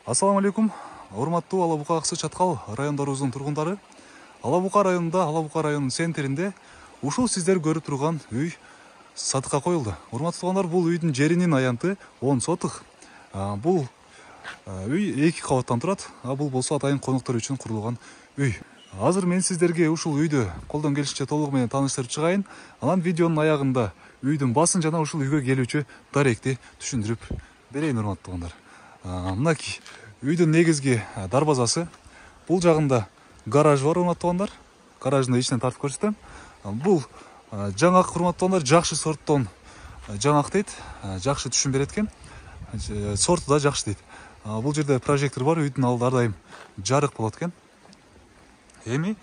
Ассаламу алейкум, урматтуу Ала Бука Аксы Чаткал райондорубуздун тургундары. Ала Бука районунда, Ала Бука районунун центринде ушул сиздер көрүп турган үй сатыкка коюлду. Урматтуу туугандар, бул үйдүн жеринин аянты 10 сотук. Бул үй 2 кабаттан турат, бул болсо атайын коноктор үчүн курулган үй. Азыр мен сиздерге ушул үйдү колдон келишинче толугу менен тааныштырып чыгайын. Анан видеонун аягында үйдүн басын жана ушул үйгө келүүчү даректи түшүндүрүп берейин, урматтуу туугандар. Мынакей үйдүн негизги дарбазасы. Бул жагында гараж бар, урматтуу туугандар. Гаражды ичинен тартып көрсөтөм. Бул жаңак, урматтуу туугандар, жакшы сорттон жаңак дейт. Жакшы түшүм берет экен. Сорту да жакшы дейт. Бул жерде прожектор бар, үйдүн алдында ар дайым жарык болот экен. Эми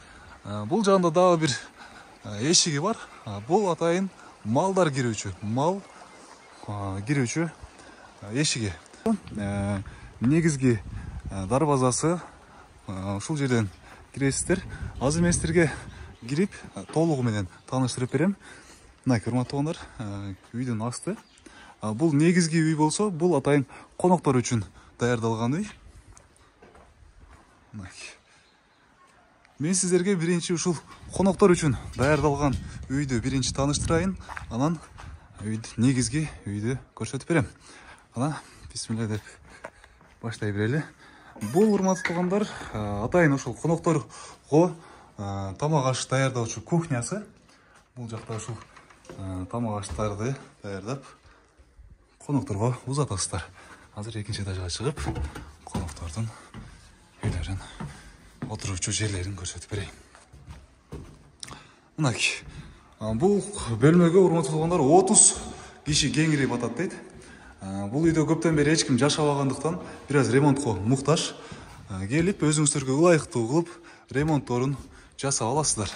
бул жагында дагы бир эшиги бар. Бул атайын малдар кирүүчү, мал кирүүчү эшиги. Негизги дарбазасы ушул жерден киресиздер. Азыр мен сиздерге кирип толугу менен тааныштырып берем. Мынакей, урматтуу туугандар, үйдүн асты. Бул негизги үй болсо, бул атайын коноктор үчүн даярдалган үй. Мынакей. Мен сиздерге биринчи ушул коноктор үчүн даярдалган үйдү биринчи тааныштырайын, анан негизги үйдү көрсөтүп берем. Ана бисмилля деп баштай берели. Бул, урматтуу туугандар, атайын ушул конокторго тамак аш даярдоочу кухнясы. Бул жакта ушул тамак аштарды даярдап конокторго узатасыздар. Азыр экинчи этажга чыгып, коноктордун үйлөрүн, отуруучу жерлерин көрсөтүп берейин. Мынакей. Бул бөлмөгө, урматтуу туугандар, 30 киши кеңирип атат дейт. Бул үйдө көптөн бери эч ким жашабагандыктан бир аз ремонтко муктаж. Келип өзүңүздөргө ылайыктуу кылып ремонтторун жасап аласыздар.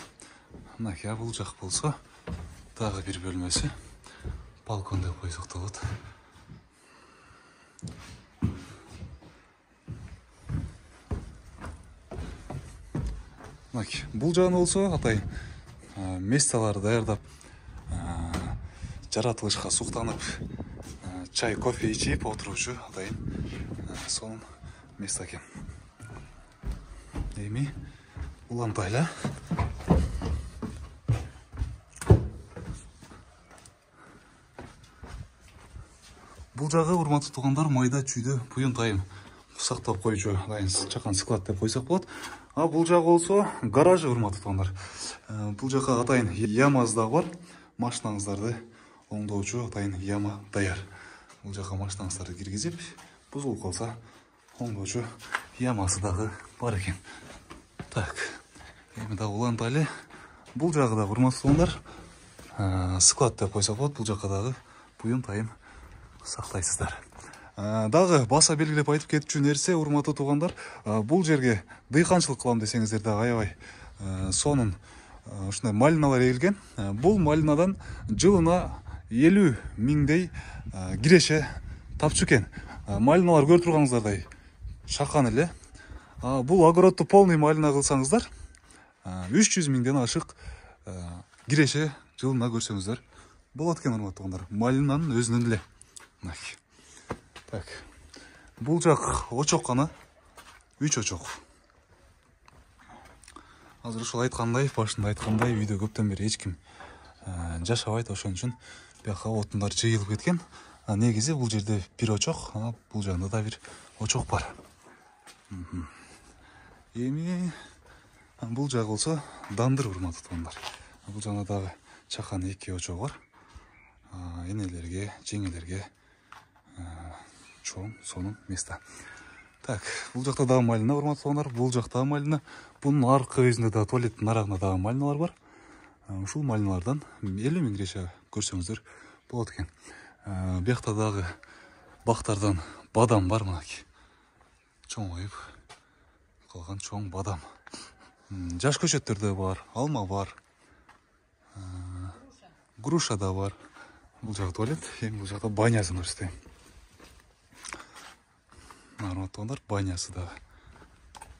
Мынакей, бул жак болсо дагы бир бөлмөсү. Балкон деп койсок да болот. Мынакей, бул жагында болсо атайын месталарды даярдап, жаратылышка суктанып, чай, кофе ичип отуруучу атайын сонун место экен. Эми улантайлы. Бул жагы, урматтуу туугандар, майда чүйдө буюнтайым сактап коюучу атайын чакан склад деп койсок болот. Бул жагы болсо гаражы, урматтуу туугандар. Бул жака атайын ямасы дагы бар. Машинаңыздарды оңдоочу атайын яма даяр. Бул жака машинаңыздарды киргизип, бузулуп калса оңдоочу ямасы дагы бар экен. Так, эми дагы улантайлы. Бул жагы да, урматтуу туугандар, склад деп койсок болот. Бул жака дагы буюнтайым сактайсыздар. Дагы баса белгилеп айтып кетчү нерсе, урматтуу туугандар, бул жерге дыйканчылык кылам десеңиздер дагы аябай сонун ушундай малиналар эгилген. Бул малинадан жылына 50 миңдей киреше тапчу экен. Малиналар көрүп турганыңыздардай чакан эле. Бул огородду полный малина кылсаңыздар 300 миңден ашык киреше жылына көрсөңүздөр болот экен, урматтуу туугандар. Малинанын өзүнөн эле. Так. Бул жак очок гана, 3 очок. Азыр ушул айткандай, башында айткандай, үйдө көптөн бери эч ким жашабайт, ошон үчүн бияка отундар жыйылып кеткен. Негизи бул жерде бир очок, бул жагында да бир очок бар. Эми бул жагы болсо дандыр, урматтуу туугандар. Бул жагында дагы чакан 2 очок бар. Энелерге, жеңелерге чоң, сонун место. Так, бул жакта дагы малина, урматтуу туугандар. Бул жакта малина. Бунун аркы өзүндө да, туалеттин арагында дагы малиналар бар. Ушул малиналардан 50 миң киреше көрсөңүздөр болот экен. Биякта дагы бактардан бадам бар, мынакей. Чоңоюп калган чоң бадам. Жаш көчөттөр да бар, алма бар. Груша да бар. Бул жак туалет, эми бул жакта банясын көрсөтөйм. Урматтуу туугандар, банясы да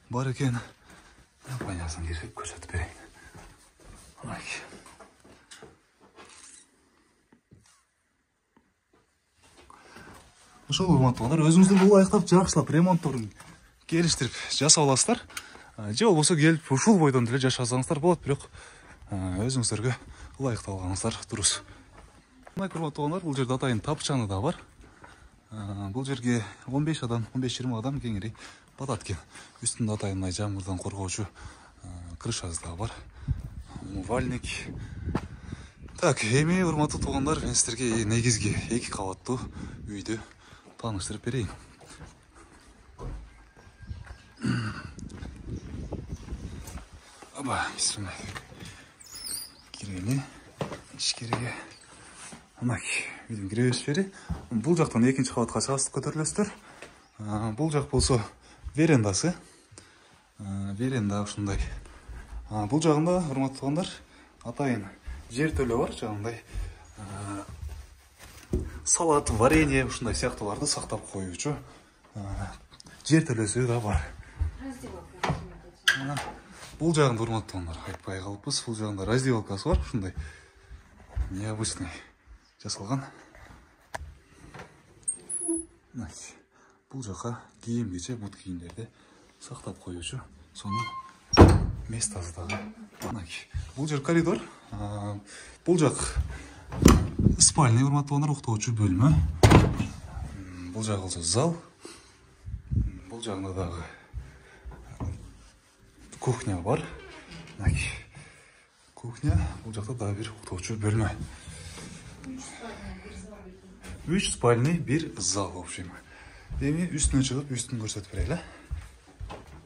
бар экен. Банясын кирип көрсөтүп берейин. ошол урматтуу туугандар, өзүңүздүн ылайыктап жакшылап ремонтторун келиштирип жасап аласыздар. Же болбосо келип ушул бойдон деле жашасаңыздар болот, бирок өзүңүздөргө ылайыктап алганыңыздар дурус. Мына урматтуу туугандар, бул жерде атайын тапчаны да бар. Бул жерге 15 адам, 15-20 адам кеңири батат экен. Үстүндө атайын мына жамгырдан коргоочу крышасы да бар. Умывальник. Так, эми урматтуу туугандар, мен сиздерге негизги 2 кабаттуу үйдү тааныштырып берейин. Аба, бисмилlah. Кирели, ичкериге. Анак, үйдүн киребес жери. Бул жактан 2-чи кабатка чыгасыз, көтөрүлөсүздөр. Бул жак болсо верендасы. Веренда ушундай. Бул жагында, урматтуу туугандар, атайын жер төлөө бар, жагындай салат, варенье, ушундай сыяктууларды сактап коюучу жер төлөөсү да бар. Бул жагында, урматтуу туугандар, айтпай калыппыз, бул жагында раздевалкасы бар, ушундай необычный жасалган. Бул жака кийим-кече, бут кийимдерди сактап коюучу сонун местасы дагы. Бул жер коридор. Бул жак спальня, урматтуу туугандар, уктоочу бөлмө. Бул жак болсо зал. Бул жагында дагы кухня бар. Кухня, бул жакта дагы бир уктоочу бөлмө. 3 спальный, 1 зал, в общем. Эми үстүнө чыгып, үстүн көрсөтүп берели.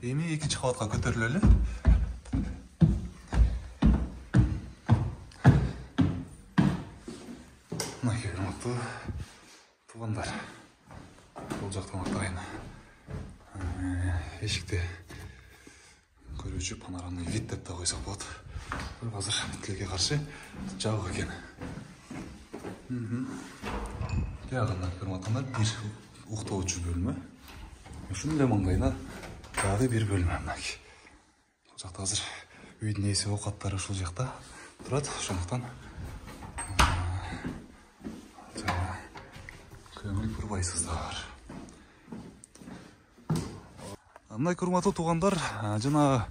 Эми 2-чи кабатка көтөрүлөлү. Мынакей урматтуу туугандар. Бул жактан атайын эшикте көрүүчү панорамный вид деп да койсок болот. Бул азыр тилекке каршы жабык экен. Жагында урматтуугандар, бир уктоочу бөлмө. Ушунун эле маңдайына дагы бир бөлмө. Бул жакта азыр үйдүн ээси, оокаттары ушул жакта турат. Ошондуктан көңүл бурбайсыздар. Мына урматтуу туугандар, жана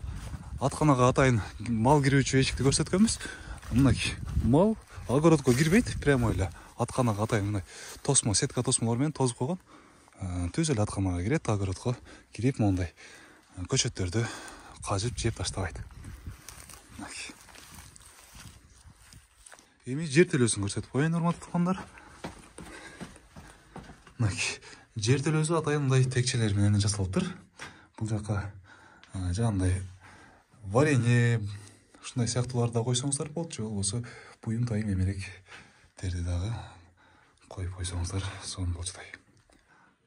атканага атайын мал кирүүчү эшикти көрсөткөнбүз. Мынакей мал огородко кирбейт, прямо эле атканага атайын мындай тосмо, сетка тосмолор менен тосуп койгон. Түз эле атканага кирет, огородко кирип мондай көчөттөрдү кажып жеп таштабайт. Эми жер төлөөсүн көрсөтүп коеюн, урматтуу туугандар. Жер төлөөсү атайын мындай текчелер менен жасалыптыр. Бул жака жагындай варенье, ушундай сыяктууларды да койсоңуздар болот, же болбосо буюм тайым эмеректерди дагы коюп койсоңуздар сонун болчудай.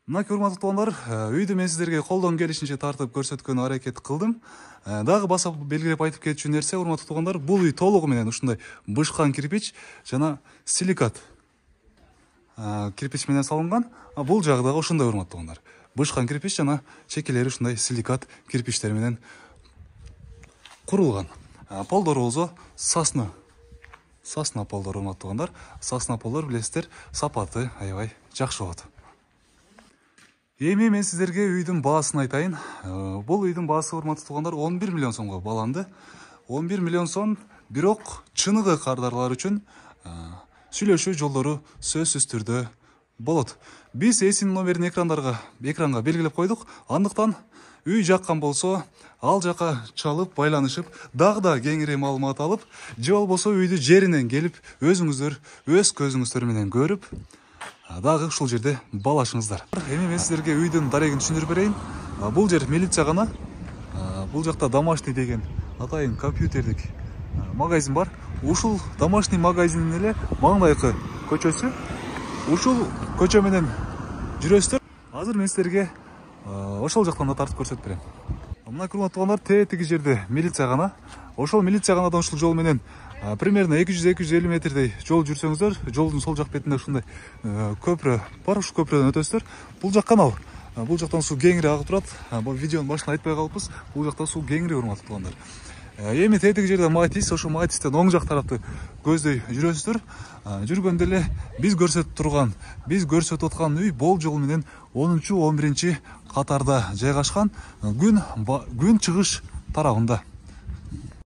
Мынакей урматтуу туугандар, үйдү мен сиздерге колдон келишинче тартып көрсөткөнгө аракет кылдым. Дагы баса белгилеп айтып кетчү нерсе, урматтуу туугандар, бул үй толугу менен ушундай бышкан кирпич жана силикат кирпич менен салынган. Бул жагы дагы ошондой, урматтуу туугандар. Бышкан кирпич жана чекелери ушундай силикат кирпичтер менен курулган. Полдору болсо сасна полдор, урматтуу туугандар. Сасна полдор билесиздер, сапаты аябай жакшы болот. Эми мен сиздерге үйдүн баасын айтайын. Бул үйдүн баасы, урматтуу туугандар, 11 миллион сомго бааланды. 11 миллион сом, бирок чыныгы кардарлар үчүн сүйлөшүү жолдору сөзсүз түрдө болот. Биз эсинин номерин экранга белгилеп койдук. Андыктан үй жаккан болсо, ал жака чалып, байланышып, дагы да кеңири маалымат алып, же болбосо үйдү жеринен келип, өзүңүздөр өз көзүңүздөр менен көрүп, дагы ушул жерде балашыңыздар. Эми мен сиздерге үйдүн дарегин түшүндүрүп берейин. Бул жер милиция гана. Бул жакта домашний деген атайын компьютердик магазин бар. Ушул домашний магазиндин эле маңдайкы көчөсү. Ушул көчө менен жүрөсүздөр. Азыр мен сиздерге ошол жактан да тартып көрсөтүп берем. Мына урматтуу туугандар, тетиги жерде милиция гана. Ошол милиция ганадан ушул жол менен примерно 200-250 метрдей жол жүрсөңүздөр, жолдун сол жак бетинде ушундай көпүрө бар, ушул көпүрөдөн өтөсүздөр. Бул жак канал. Бул жактан суу кеңири агып турат. Бул видеонун башында айтпай калыппыз. Бул жакта суу кеңири, урматтуу туугандар. Эми тетиги жерде Матис, ошо Матистен оң жак тарапты көздөй жүрөсүздөр. Жүргөндө эле биз көрсөтүп аткан үй бул жол менен 10-11 катарда жайгашкан, күн чыгыш тарабында.